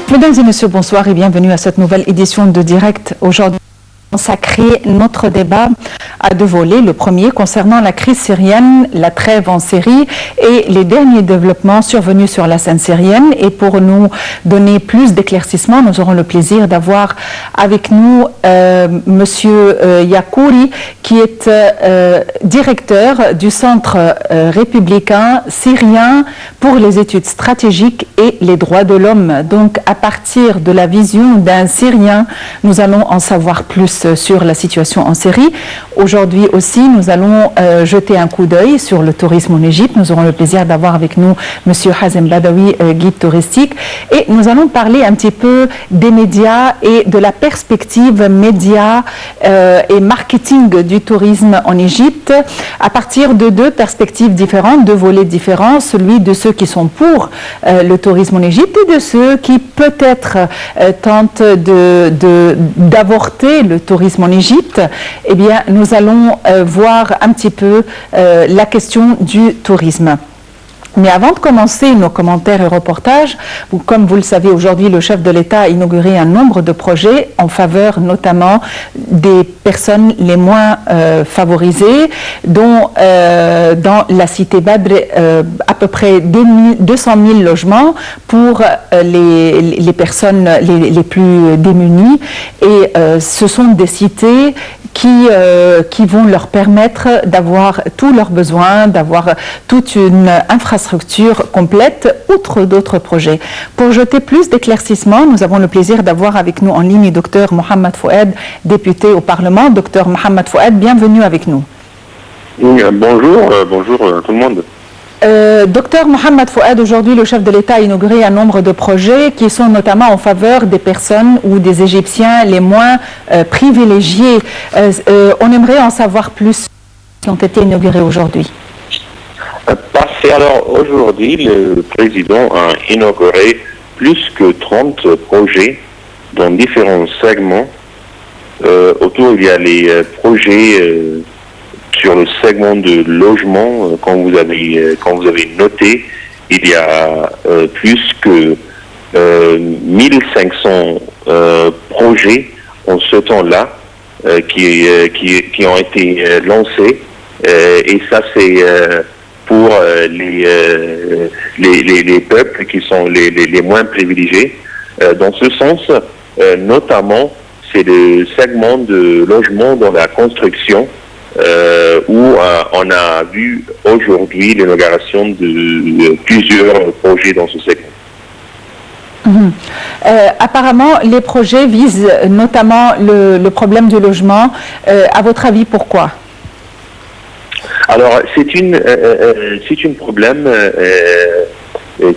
Mesdames et messieurs, bonsoir et bienvenue à cette nouvelle édition de Direct. Aujourd'hui, consacrer notre débat à deux volets. Le premier concernant la crise syrienne, la trêve en Syrie et les derniers développements survenus sur la scène syrienne. Et pour nous donner plus d'éclaircissements, nous aurons le plaisir d'avoir avec nous Monsieur Yakouri, qui est directeur du Centre républicain syrien pour les études stratégiques et les droits de l'homme. Donc, à partir de la vision d'un Syrien, nous allons en savoir plus sur la situation en Syrie. Aujourd'hui aussi, nous allons jeter un coup d'œil sur le tourisme en Égypte. Nous aurons le plaisir d'avoir avec nous M. Hazem Badawi, guide touristique. Et nous allons parler un petit peu des médias et de la perspective médias et marketing du tourisme en Égypte à partir de deux perspectives différentes, deux volets différents, celui de ceux qui sont pour le tourisme en Égypte et de ceux qui peut-être tentent d'avorter le tourisme en Égypte. Eh bien, nous allons voir un petit peu la question du tourisme. Mais avant de commencer nos commentaires et reportages, comme vous le savez, aujourd'hui, le chef de l'État a inauguré un nombre de projets en faveur notamment des personnes les moins favorisées, dont dans la cité Badr, à peu près 200 000 logements pour les personnes les plus démunies. Et ce sont des cités qui vont leur permettre d'avoir tous leurs besoins, d'avoir toute une infrastructure complète, outre d'autres projets. Pour jeter plus d'éclaircissements, nous avons le plaisir d'avoir avec nous en ligne Dr Mohamed Fouad, député au Parlement. Dr Mohamed Fouad, bienvenue avec nous. Oui, bonjour tout le monde. Docteur Mohamed Fouad, aujourd'hui le chef de l'État a inauguré un nombre de projets qui sont notamment en faveur des personnes ou des Égyptiens les moins privilégiés. On aimerait en savoir plus qui ont été inaugurés aujourd'hui. Parfait. Alors aujourd'hui, le président a inauguré plus que 30 projets dans différents segments. Autour, il y a les projets sur le segment de logement, quand vous avez noté, il y a plus que 1500 projets en ce temps-là qui ont été lancés. Et ça, c'est pour les peuples qui sont les moins privilégiés. Dans ce sens, notamment, c'est le segment de logement dans la construction, où on a vu aujourd'hui l'inauguration de plusieurs projets dans ce secteur. Apparemment, les projets visent notamment le problème du logement. À votre avis, pourquoi? Alors, c'est un problème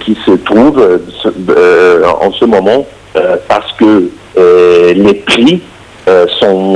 qui se trouve en ce moment parce que les prix sont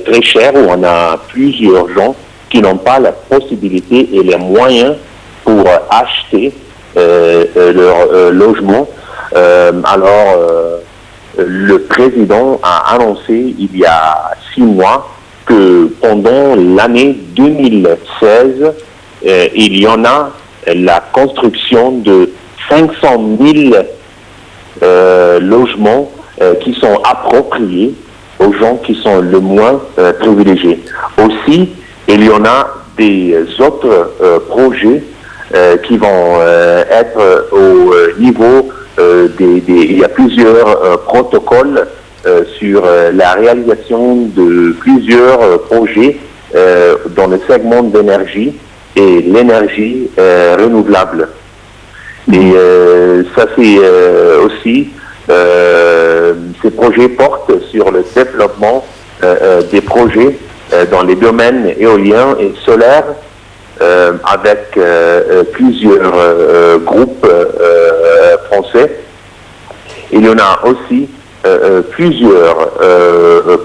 très chers, où on a plusieurs gens qui n'ont pas la possibilité et les moyens pour acheter leur logement. Alors, le président a annoncé il y a 6 mois que pendant l'année 2016, il y en a la construction de 500 000 logements qui sont appropriés aux gens qui sont le moins privilégiés. Aussi, il y en a des autres projets qui vont être au niveau il y a plusieurs protocoles sur la réalisation de plusieurs projets dans le segment d'énergie et l'énergie renouvelable. Et ça, c'est aussi ces projets portent sur le développement des projets dans les domaines éoliens et solaires avec plusieurs groupes français. Il y en a aussi plusieurs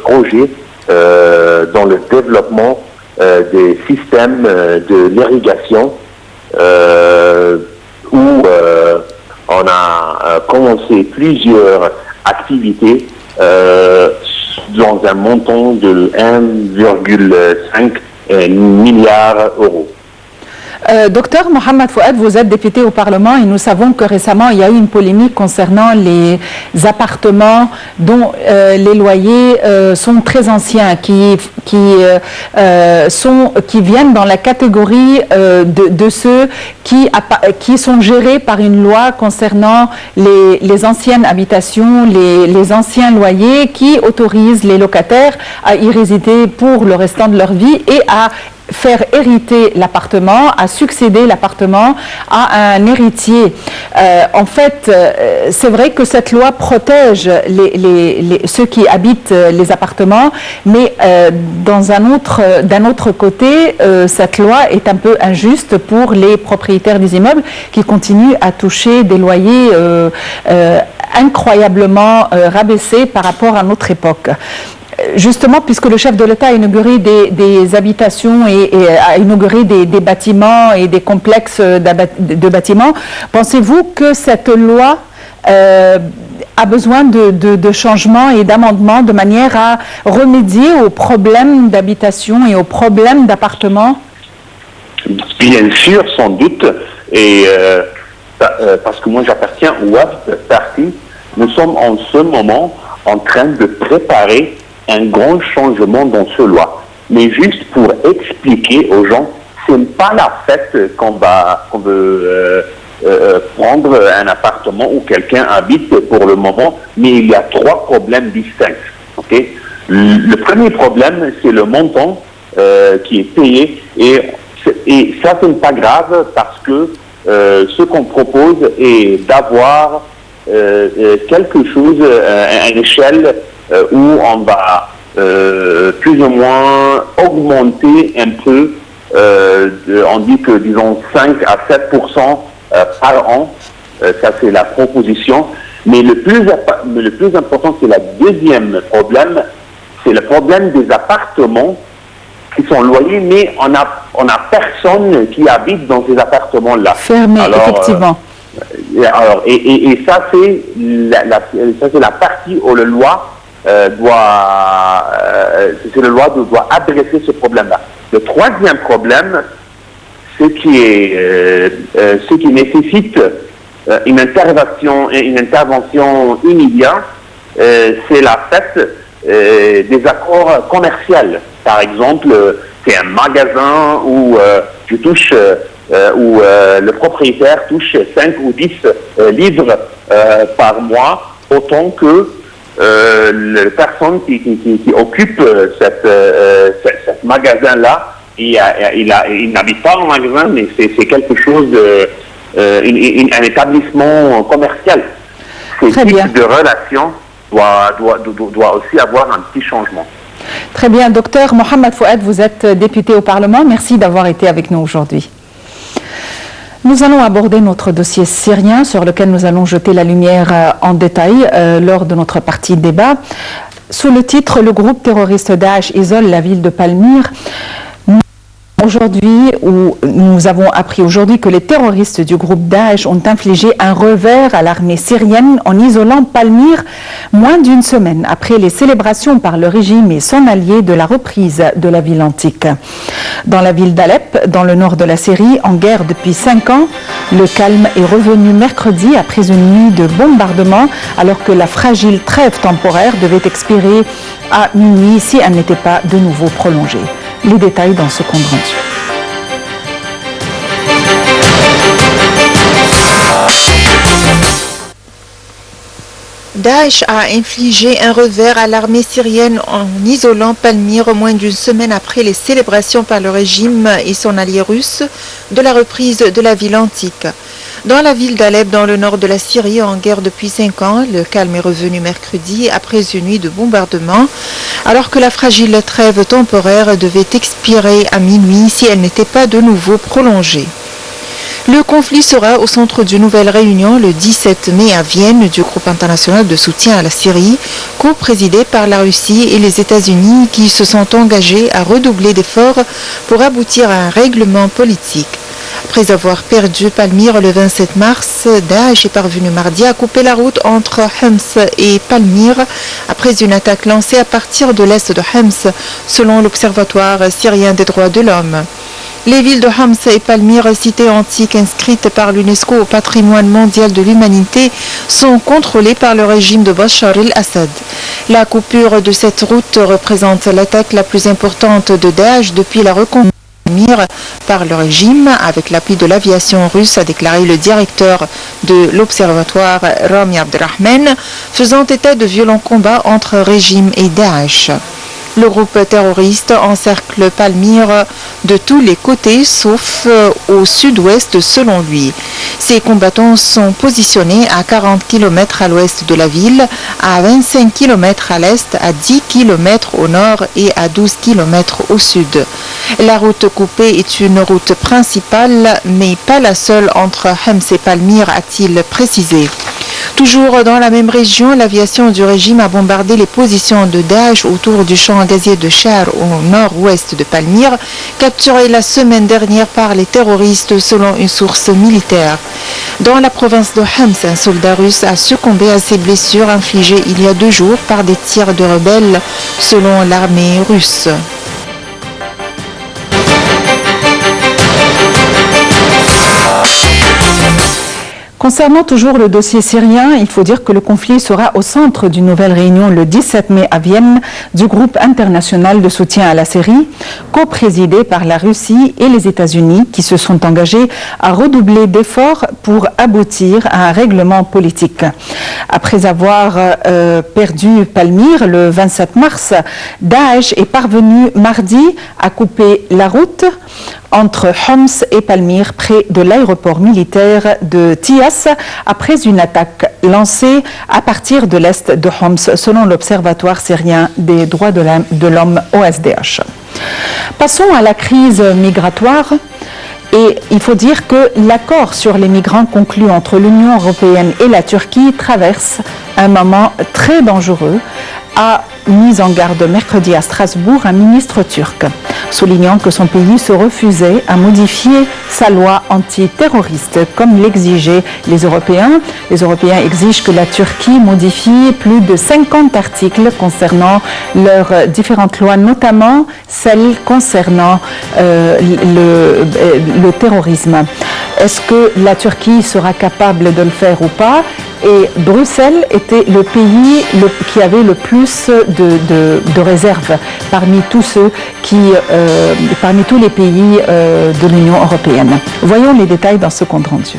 projets dans le développement des systèmes de l'irrigation où on a commencé plusieurs activités dans un montant de 1,5 milliard d'euros. Docteur Mohamed Fouad, vous êtes député au Parlement et nous savons que récemment il y a eu une polémique concernant les appartements dont les loyers sont très anciens, qui viennent dans la catégorie de ceux qui sont gérés par une loi concernant les anciennes habitations, les anciens loyers qui autorisent les locataires à y résider pour le restant de leur vie et à faire hériter l'appartement, à succéder l'appartement à un héritier. En fait, c'est vrai que cette loi protège ceux qui habitent les appartements, mais d'un autre côté, cette loi est un peu injuste pour les propriétaires des immeubles qui continuent à toucher des loyers incroyablement rabaissés par rapport à notre époque. Justement, puisque le chef de l'État a inauguré des habitations et a inauguré des bâtiments et des complexes de bâtiments, pensez-vous que cette loi a besoin de changements et d'amendements de manière à remédier aux problèmes d'habitation et aux problèmes d'appartements? Bien sûr, sans doute. Et parce que moi j'appartiens au WAFD Parti, nous sommes en ce moment en train de préparer un grand changement dans ce loi. Mais juste pour expliquer aux gens, ce n'est pas la fête qu'on veut prendre un appartement où quelqu'un habite pour le moment, mais il y a 3 problèmes distincts. Okay? Le premier problème, c'est le montant qui est payé, et ça, ce n'est pas grave parce que ce qu'on propose est d'avoir quelque chose à une échelle où on va plus ou moins augmenter un peu, on dit que disons 5 à 7% par an, ça c'est la proposition, mais le plus important c'est le deuxième problème, c'est le problème des appartements qui sont loyés, mais on a personne qui habite dans ces appartements-là. Fermés, effectivement. Et ça c'est la partie où le loi doit adresser ce problème-là. Le troisième problème, ce qui nécessite une intervention immédiate, c'est la fête des accords commerciaux. Par exemple, c'est un magasin où où le propriétaire touche 5 ou 10 livres par mois, autant que la personne qui occupe cette magasin-là, il n'habite pas en magasin, mais c'est quelque chose un établissement commercial. Ce type de relation doit aussi avoir un petit changement. Très bien. Docteur Mohamed Fouad, vous êtes député au Parlement. Merci d'avoir été avec nous aujourd'hui. Nous allons aborder notre dossier syrien sur lequel nous allons jeter la lumière en détail lors de notre partie débat. Sous le titre « Le groupe terroriste Daesh isole la ville de Palmyre », nous avons appris aujourd'hui que les terroristes du groupe Daesh ont infligé un revers à l'armée syrienne en isolant Palmyre moins d'une semaine après les célébrations par le régime et son allié de la reprise de la ville antique. Dans la ville d'Alep, dans le nord de la Syrie, en guerre depuis 5 ans, le calme est revenu mercredi après une nuit de bombardements alors que la fragile trêve temporaire devait expirer à minuit si elle n'était pas de nouveau prolongée. Les détails dans ce compte rendu. Daesh a infligé un revers à l'armée syrienne en isolant Palmyre moins d'une semaine après les célébrations par le régime et son allié russe de la reprise de la ville antique. Dans la ville d'Alep, dans le nord de la Syrie, en guerre depuis 5 ans, le calme est revenu mercredi après une nuit de bombardements, alors que la fragile trêve temporaire devait expirer à minuit si elle n'était pas de nouveau prolongée. Le conflit sera au centre d'une nouvelle réunion le 17 mai à Vienne du groupe international de soutien à la Syrie, co-présidé par la Russie et les États-Unis qui se sont engagés à redoubler d'efforts pour aboutir à un règlement politique. Après avoir perdu Palmyre le 27 mars, Daesh est parvenu mardi à couper la route entre Homs et Palmyre après une attaque lancée à partir de l'est de Homs, selon l'Observatoire syrien des droits de l'homme. Les villes de Homs et Palmyre, cités antiques inscrites par l'UNESCO au patrimoine mondial de l'humanité, sont contrôlées par le régime de Bachar el-Assad. La coupure de cette route représente l'attaque la plus importante de Daesh depuis la reconquête par le régime, avec l'appui de l'aviation russe, a déclaré le directeur de l'observatoire Rami Abderrahman, faisant état de violents combats entre régime et Daesh. Le groupe terroriste encercle Palmyre de tous les côtés, sauf au sud-ouest selon lui. Ces combattants sont positionnés à 40 km à l'ouest de la ville, à 25 km à l'est, à 10 km au nord et à 12 km au sud. La route coupée est une route principale, mais pas la seule entre Homs et Palmyre, a-t-il précisé. Toujours dans la même région, l'aviation du régime a bombardé les positions de Daesh autour du champ gazier de Char au nord-ouest de Palmyre, capturé la semaine dernière par les terroristes selon une source militaire. Dans la province de Homs, un soldat russe a succombé à ses blessures infligées il y a 2 jours par des tirs de rebelles selon l'armée russe. Concernant toujours le dossier syrien, il faut dire que le conflit sera au centre d'une nouvelle réunion le 17 mai à Vienne du groupe international de soutien à la Syrie, co-présidé par la Russie et les États-Unis, qui se sont engagés à redoubler d'efforts pour aboutir à un règlement politique. Après avoir perdu Palmyre le 27 mars, Daesh est parvenu mardi à couper la route entre Homs et Palmyre, près de l'aéroport militaire de Tias, après une attaque lancée à partir de l'est de Homs, selon l'Observatoire syrien des droits de l'homme OSDH. Passons à la crise migratoire. Et il faut dire que l'accord sur les migrants conclu entre l'Union européenne et la Turquie traverse un moment très dangereux, a mis en garde mercredi à Strasbourg un ministre turc, soulignant que son pays se refusait à modifier sa loi antiterroriste comme l'exigeaient les Européens. Les Européens exigent que la Turquie modifie plus de 50 articles concernant leurs différentes lois, notamment celles concernant le terrorisme. Est-ce que la Turquie sera capable de le faire ou pas? Et Bruxelles était le pays qui avait le plus de réserves parmi tous les pays de l'Union européenne. Voyons les détails dans ce compte rendu.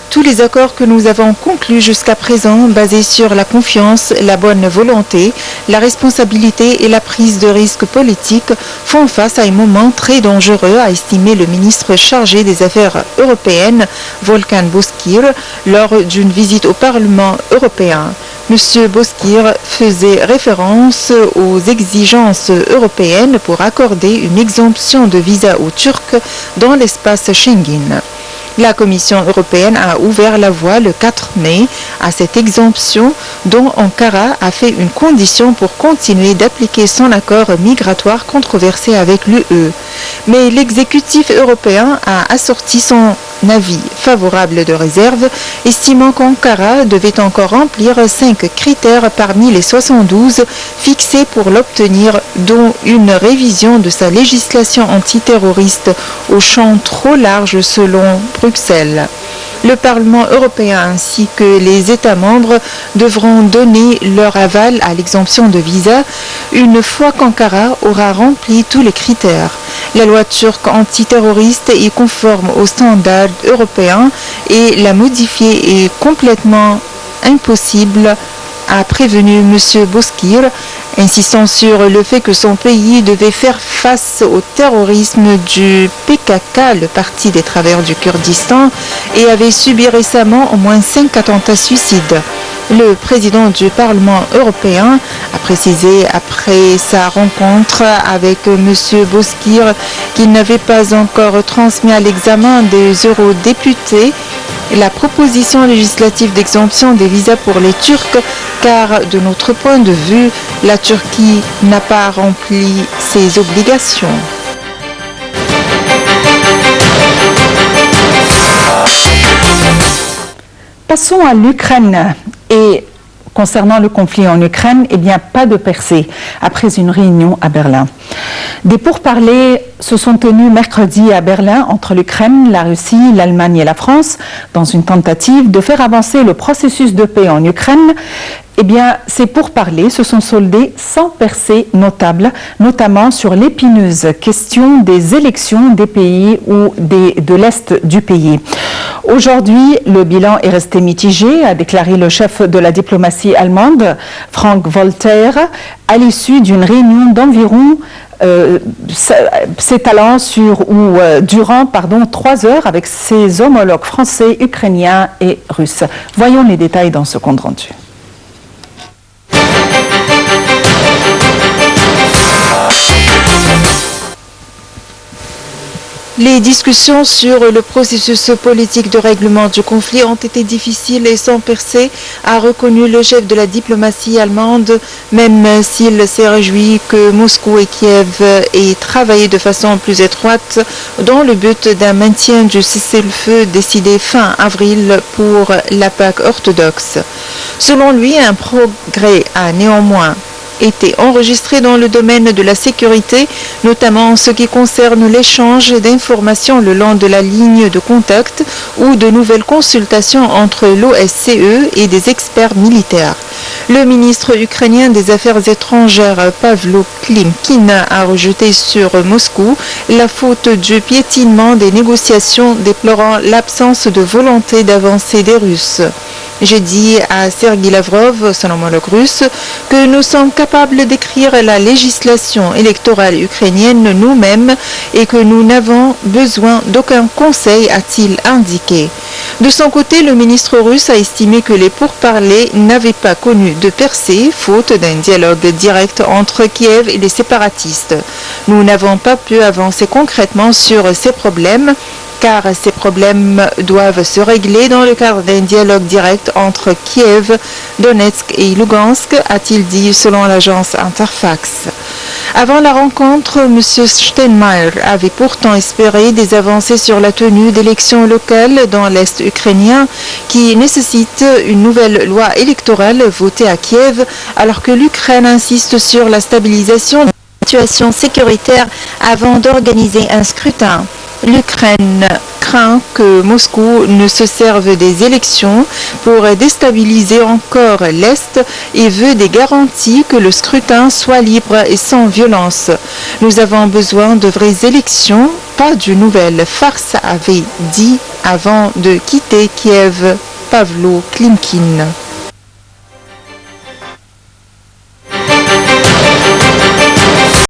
Tous les accords que nous avons conclus jusqu'à présent, basés sur la confiance, la bonne volonté, la responsabilité et la prise de risque politique, font face à un moment très dangereux, a estimé le ministre chargé des Affaires européennes, Volkan Bozkır, lors d'une visite au Parlement européen. M. Bozkır faisait référence aux exigences européennes pour accorder une exemption de visa aux Turcs dans l'espace Schengen. La Commission européenne a ouvert la voie le 4 mai à cette exemption dont Ankara a fait une condition pour continuer d'appliquer son accord migratoire controversé avec l'UE. Mais l'exécutif européen a assorti son avis favorable de réserve, estimant qu'Ankara devait encore remplir 5 critères parmi les 72 fixés pour l'obtenir, dont une révision de sa législation antiterroriste au champ trop large selon Bruxelles. Le Parlement européen ainsi que les États membres devront donner leur aval à l'exemption de visa une fois qu'Ankara aura rempli tous les critères. La loi turque antiterroriste est conforme aux standards européens et la modifier est complètement impossible, a prévenu M. Bozkır, insistant sur le fait que son pays devait faire face au terrorisme du PKK, le Parti des travailleurs du Kurdistan, et avait subi récemment au moins 5 attentats suicides. Le président du Parlement européen a précisé après sa rencontre avec M. Bozkır qu'il n'avait pas encore transmis à l'examen des eurodéputés la proposition législative d'exemption des visas pour les Turcs, car de notre point de vue, la Turquie n'a pas rempli ses obligations. Passons à l'Ukraine et concernant le conflit en Ukraine, eh bien, pas de percée après une réunion à Berlin. Des pourparlers se sont tenus mercredi à Berlin entre l'Ukraine, la Russie, l'Allemagne et la France dans une tentative de faire avancer le processus de paix en Ukraine. Eh bien, ces pourparlers se sont soldés sans percée notable, notamment sur l'épineuse question des élections des pays ou de l'Est du pays. Aujourd'hui, le bilan est resté mitigé, a déclaré le chef de la diplomatie allemande, Frank-Walter, à l'issue d'une réunion d'environ durant 3 heures avec ses homologues français, ukrainiens et russes. Voyons les détails dans ce compte rendu. Les discussions sur le processus politique de règlement du conflit ont été difficiles et sans percée, a reconnu le chef de la diplomatie allemande, même s'il s'est réjoui que Moscou et Kiev aient travaillé de façon plus étroite dans le but d'un maintien du cessez-le-feu décidé fin avril pour la Pâque orthodoxe. Selon lui, un progrès a néanmoins été enregistré dans le domaine de la sécurité, notamment en ce qui concerne l'échange d'informations le long de la ligne de contact ou de nouvelles consultations entre l'OSCE et des experts militaires. Le ministre ukrainien des Affaires étrangères Pavlo Klimkin a rejeté sur Moscou la faute du piétinement des négociations, déplorant l'absence de volonté d'avancer des Russes. J'ai dit à Sergei Lavrov, son homologue russe, que nous sommes capables d'écrire la législation électorale ukrainienne nous-mêmes et que nous n'avons besoin d'aucun conseil, a-t-il indiqué. De son côté, le ministre russe a estimé que les pourparlers n'avaient pas connu de percée, faute d'un dialogue direct entre Kiev et les séparatistes. Nous n'avons pas pu avancer concrètement sur ces problèmes, car ces problèmes doivent se régler dans le cadre d'un dialogue direct entre Kiev, Donetsk et Lugansk, a-t-il dit selon l'agence Interfax. Avant la rencontre, M. Steinmeier avait pourtant espéré des avancées sur la tenue d'élections locales dans l'Est ukrainien qui nécessitent une nouvelle loi électorale votée à Kiev, alors que l'Ukraine insiste sur la stabilisation de la situation sécuritaire avant d'organiser un scrutin. L'Ukraine craint que Moscou ne se serve des élections pour déstabiliser encore l'Est et veut des garanties que le scrutin soit libre et sans violence. Nous avons besoin de vraies élections, pas d'une nouvelle farce, avait dit avant de quitter Kiev Pavlo Klimkin.